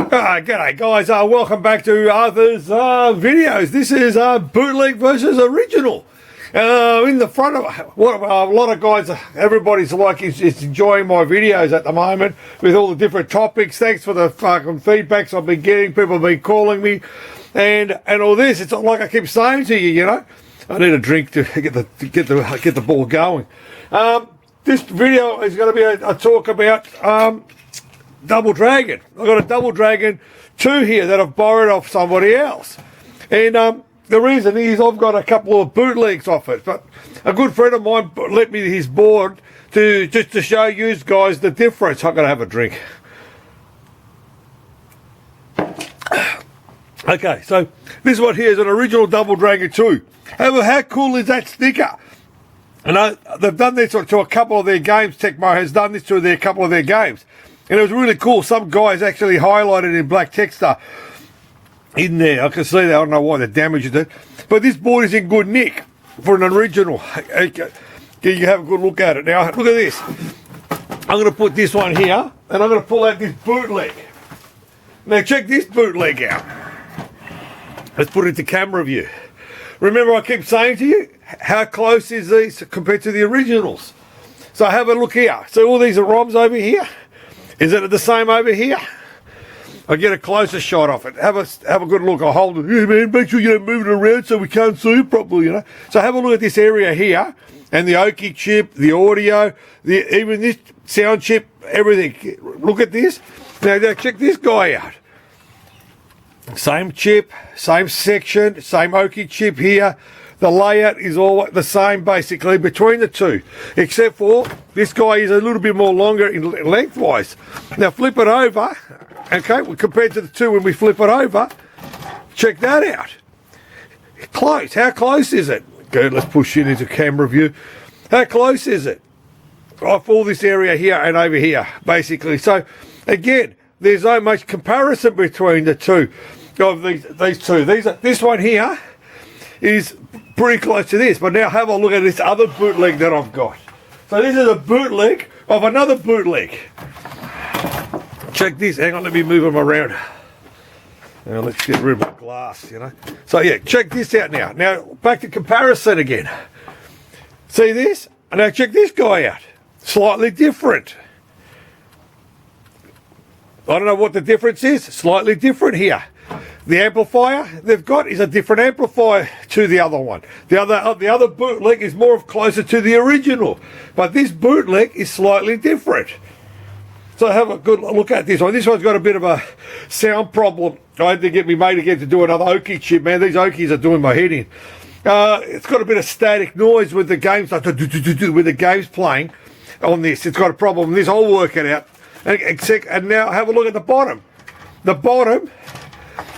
G'day guys, welcome back to Arthur's videos. This is bootleg versus original. In the front of what a lot of guys, everybody's like is enjoying my videos at the moment with all the different topics. Thanks for the fucking feedbacks I've been getting. People have been calling me and all this. It's like I keep saying to you, you know, I need a drink to get the ball going. This video is going to be a talk about Double Dragon. I've got a Double Dragon 2 here that I've borrowed off somebody else. And the reason is I've got a couple of bootlegs off it. But a good friend of mine lent me his board just to show you guys the difference. I'm going to have a drink. Okay, so this one here is an original Double Dragon 2. However, how cool is that sticker? And they've done this to a couple of their games. Temco has done this to a couple of their games. And it was really cool. Some guys actually highlighted in black texture in there. I can see that. I don't know why they damaged it. But this board is in good nick for an original. You have a good look at it. Now, look at this. I'm going to put this one here. And I'm going to pull out this bootleg. Now, check this bootleg out. Let's put it into camera view. Remember I keep saying to you, how close is these compared to the originals? So have a look here. So all these are ROMs over here. Is it the same over here? I'll get a closer shot off it. Have a good look. I'll hold it. Yeah, man, make sure you don't move it around so we can't see it properly, you know. So have a look at this area here. And the Oki chip, the audio, even this sound chip, everything. Look at this. Now check this guy out. Same chip, same section, same Oki chip here. The layout is all the same basically between the two, except for this guy is a little bit more longer in lengthwise. Now flip it over, okay, compared to the two when we flip it over, check that out. Close, how close is it? Good, let's push it into camera view. How close is it? Off all this area here and over here, basically. So again, there's not much comparison between the two of these two. This one here is pretty close to this, but now have a look at this other bootleg that I've got. So this is a bootleg of another bootleg. Check this. Hang on, let me move them around. Now let's get rid of my glass, you know. So yeah, check this out now. Now back to comparison again. See this? And now check this guy out. Slightly different. I don't know what the difference is. Slightly different here. The amplifier they've got is a different amplifier to the other one. The other bootleg is more closer to the original, but this bootleg is slightly different. So have a good look at this one. This one's got a bit of a sound problem. I had to get me mate again to do another Oki chip, man. These Okis are doing my head in. It's got a bit of static noise with the games, like with the games playing on this. It's got a problem. This I'll work it out. And now have a look at the bottom. The bottom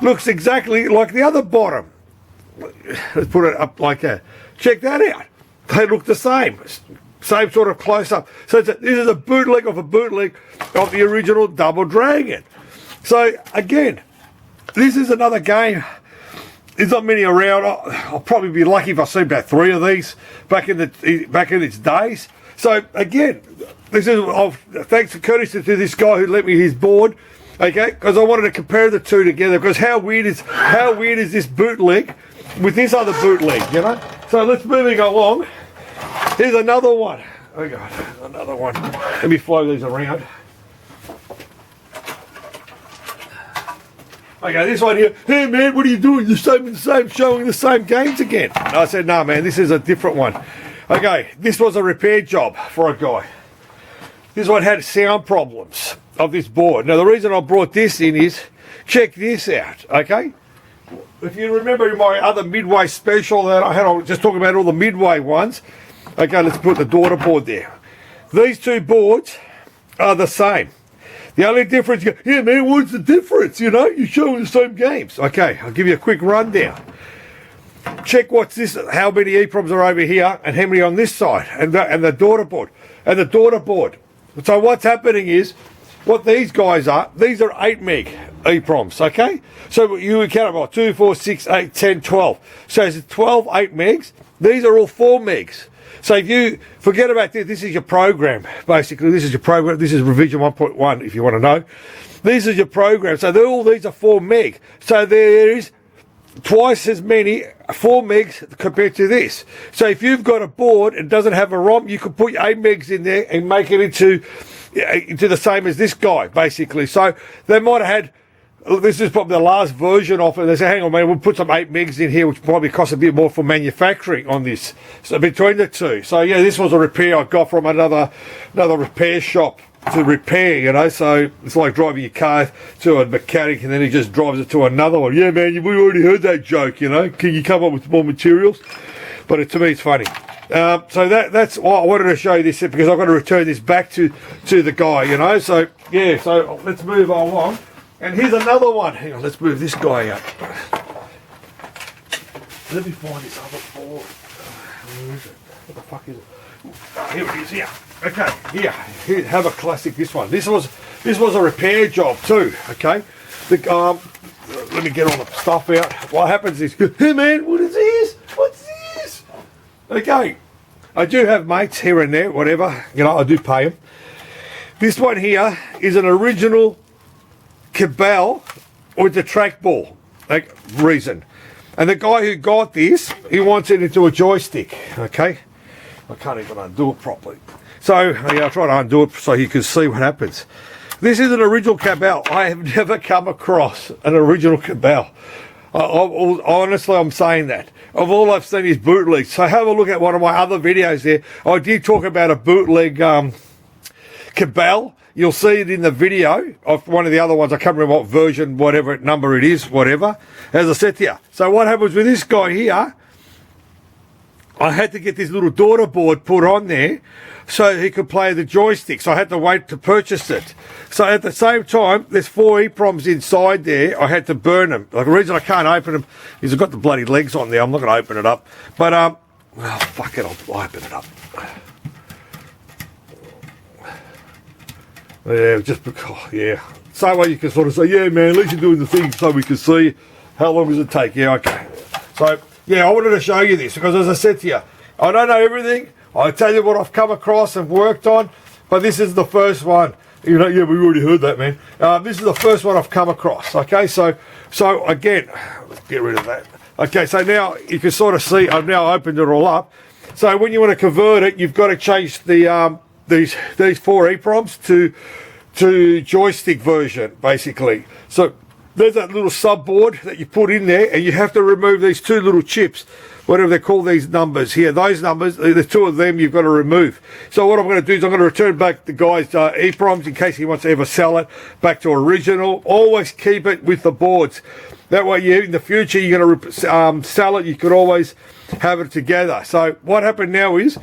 looks exactly like the other bottom. Let's put it up like that. Check that out. They look the same. Same sort of close-up. So this is a bootleg of the original Double Dragon. So again, this is another game. There's not many around. I'll probably be lucky if I see about 3 of these back in its days. So again, this is thanks and courtesy to this guy who lent me his board. Okay, because I wanted to compare the two together. Because how weird is this bootleg with this other bootleg? You know. So let's moving along. Here's another one. Oh God, another one. Let me flow these around. Okay, this one here. Hey man, what are you doing? You're showing the same games again. And I said, no man, this is a different one. Okay, this was a repair job for a guy. This one had sound problems of this board. Now the reason I brought this in is, check this out, okay? If you remember in my other Midway special that I had, I was just talking about all the Midway ones. Okay, let's put the daughter board there. These two boards are the same. The only difference, yeah man, what's the difference? You know, you're showing the same games. Okay, I'll give you a quick rundown. Check what's this, how many EEPROMs are over here and how many on this side, and the daughter board. And the daughter board. So what's happening is, what these guys are, these are 8 meg EEPROMs, okay? So you would count them all, 2, 4, 6, 8, 10, 12. So it's 12 8 megs. These are all 4 megs. So if you forget about this, this is your program, basically. This is your program. This is revision 1.1, if you want to know. These are your programs. So all these are 4 meg. So there is twice as many 4 megs compared to this. So if you've got a board and doesn't have a ROM, you could put 8 megs in there and make it into the same as this guy, basically. So they might have had, this is probably the last version of it. They say, hang on, man, we'll put some 8 megs in here, which probably costs a bit more for manufacturing on this. So between the two. So yeah, this was a repair I got from another repair shop to repair, you know. So it's like driving your car to a mechanic and then he just drives it to another one. Yeah, man, we already heard that joke, you know. Can you come up with more materials? But to me, it's funny. So that's why I wanted to show you this because I've got to return this back to the guy, you know. So yeah, so let's move along. And here's another one. Hang on, let's move this guy up. Let me find this other board. Where is it? What the fuck is it? Here it is, here. Okay, here, have a classic, this one. This was a repair job too, okay? Let me get all the stuff out. What happens is, hey man, what is this? What's this? Okay, I do have mates here and there, whatever, you know, I do pay them. This one here is an original Cabal with the trackball reason. And the guy who got this, he wants it into a joystick, okay? I can't even undo it properly. So, yeah, I'll try to undo it so you can see what happens. This is an original Cabal. I have never come across an original Cabal. Honestly, I'm saying that. Of all I've seen is bootleg. So have a look at one of my other videos there. I did talk about a bootleg Cabal. You'll see it in the video of one of the other ones. I can't remember what version, whatever number it is, whatever. As I said to you. So what happens with this guy here, I had to get this little daughter board put on there so he could play the joystick. So I had to wait to purchase it. So at the same time, there's 4 EPROMs inside there. I had to burn them. Like the reason I can't open them is I've got the bloody legs on there. I'm not going to open it up. But, well, fuck it, I'll open it up. Yeah, just because, yeah. Same way you can sort of say, yeah, man, at least you're doing the thing so we can see. How long does it take? Yeah, okay. So, yeah, I wanted to show you this because, as I said to you, I don't know everything. I'll tell you what I've come across and worked on, but this is the first one. You know, yeah, we already heard that, man. This is the first one I've come across, okay? So again, let's get rid of that. Okay, so now you can sort of see I've now opened it all up. So when you want to convert it, you've got to change the these 4 EPROMs to joystick version, basically. So there's that little subboard that you put in there, and you have to remove these 2 little chips, whatever they call these numbers here. Those numbers, the 2 of them you've got to remove. So what I'm going to do is I'm going to return back the guy's EPROMs in case he wants to ever sell it back to original. Always keep it with the boards. That way, in the future, you're going to sell it. You could always have it together. So what happened now is,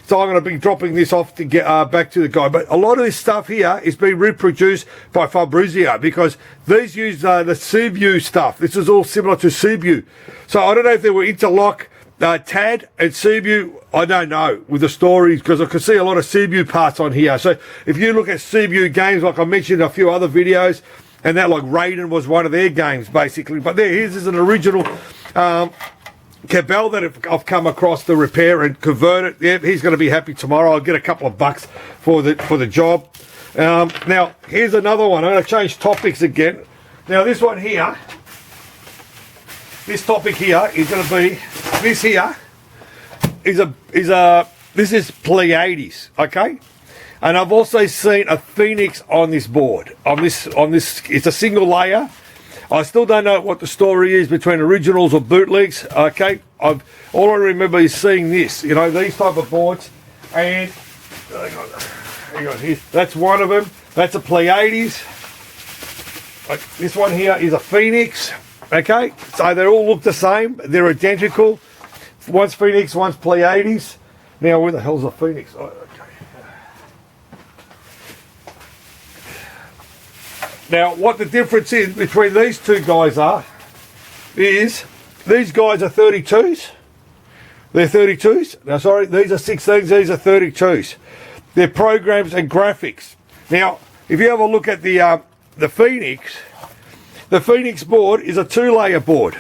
so I'm going to be dropping this off to get back to the guy. But a lot of this stuff here is being reproduced by Fabrizio because these use the CBU stuff. This is all similar to CBU. So I don't know if they were interlock TAD and CBU. I don't know with the stories because I can see a lot of CBU parts on here. So if you look at CBU games, like I mentioned in a few other videos, and that like Raiden was one of their games basically. But here's an original Cabal that I've come across to repair and convert it. Yeah, he's going to be happy tomorrow. I'll get a couple of bucks for the job. Now here's another one. I'm going to change topics again. Now this one here, this topic here is going to be this here this is Pleiades, okay? And I've also seen a Phoenix on this board. On this, it's a single layer. I still don't know what the story is between originals or bootlegs. Okay, all I remember is seeing this. You know, these type of boards, and hang on here. That's one of them. That's a Pleiades. This one here is a Phoenix. Okay, so they all look the same. They're identical. One's Phoenix, one's Pleiades. Now, where the hell's a Phoenix? Oh, okay. Now, what the difference is between these 2 guys is these guys are 32s. They're 32s. Now, sorry, these are 16s. These are 32s. They're programs and graphics. Now, if you have a look at the Phoenix board is a 2-layer board.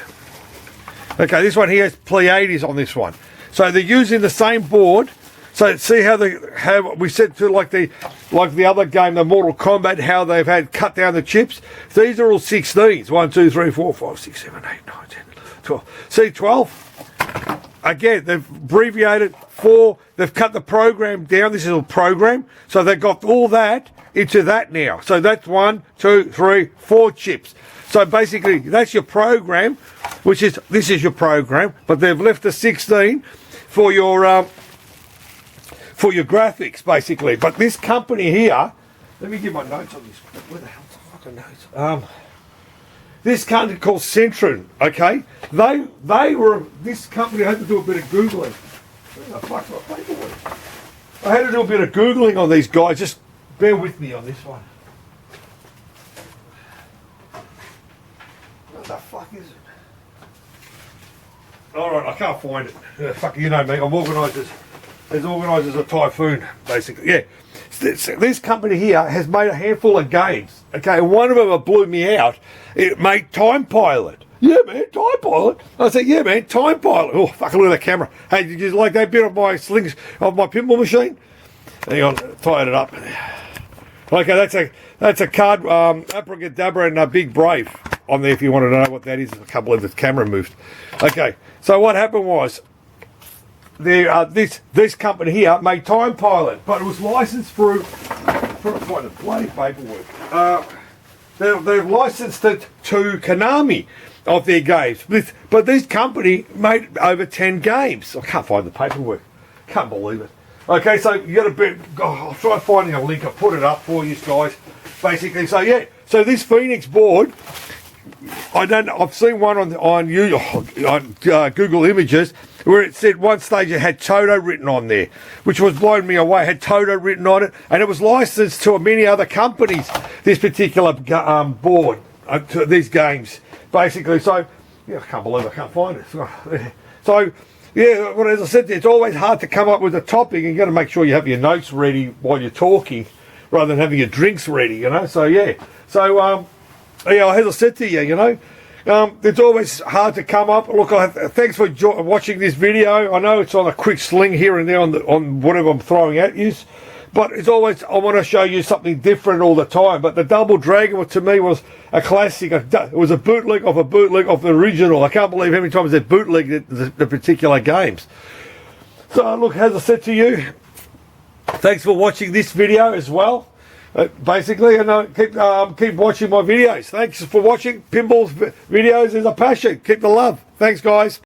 Okay, this one here has Pleiades on this one. So they're using the same board. So see how we said to like the like the other game, the Mortal Kombat, how they've had cut down the chips. These are all 16s. 1, 2, 3, 4, 5, 6, 7, 8, 9, 10, 12. See, 12. Again, they've abbreviated 4. They've cut the program down. This is a program. So they've got all that into that now. So that's 1, 2, 3, 4 chips. So basically, that's your program, which is, this is your program, but they've left the 16 for your graphics, basically. But this company here, let me give my notes on this. Where the hell's the fucking notes? This company called Centuri, okay? They were, this company, I had to do a bit of Googling. Where the fuck's my paperwork? I had to do a bit of Googling on these guys. Just bear with me on this one. What the fuck is it? Alright, I can't find it. Fuck, you know me, I'm organised as organised as a typhoon, basically. Yeah. This company here has made a handful of games. Okay, and one of them blew me out. It made Time Pilot. Yeah, man, Time Pilot. I said, yeah, man, Time Pilot. Oh, fuck, look at the camera. Hey, did you like that bit of my slings, of my pinball machine? Hang on, tied it up. Okay, that's a card, Abracadabra and a Big Brave on there if you want to know what that is. I can't believe the camera moved. Okay, so what happened was, this company here made Time Pilot, but it was licensed through, trying to find the bloody paperwork. They've licensed it to Konami of their games, but this company made over 10 games. I can't find the paperwork. Can't believe it. Okay, so you got to be. I'll try finding a link. I'll put it up for you guys. Basically, so yeah. So this Phoenix board, I've seen one on Google Images where it said one stage it had Toto written on there, which was blowing me away. It had Toto written on it, and it was licensed to many other companies. This particular board, to these games, basically. So yeah, I can't believe I can't find it. So. Yeah, well, as I said, it's always hard to come up with a topic, and you've got to make sure you have your notes ready while you're talking, rather than having your drinks ready, you know. So, yeah. So, yeah, as I said to you, you know, it's always hard to come up. Look, thanks for watching this video. I know it's on a quick sling here and there on whatever I'm throwing at you. But it's always, I want to show you something different all the time. But the Double Dragon, to me, was a classic. It was a bootleg of the original. I can't believe how many times they bootlegged the particular games. So, look, as I said to you, thanks for watching this video as well. Basically, and keep watching my videos. Thanks for watching. Pinball's videos is a passion. Keep the love. Thanks, guys.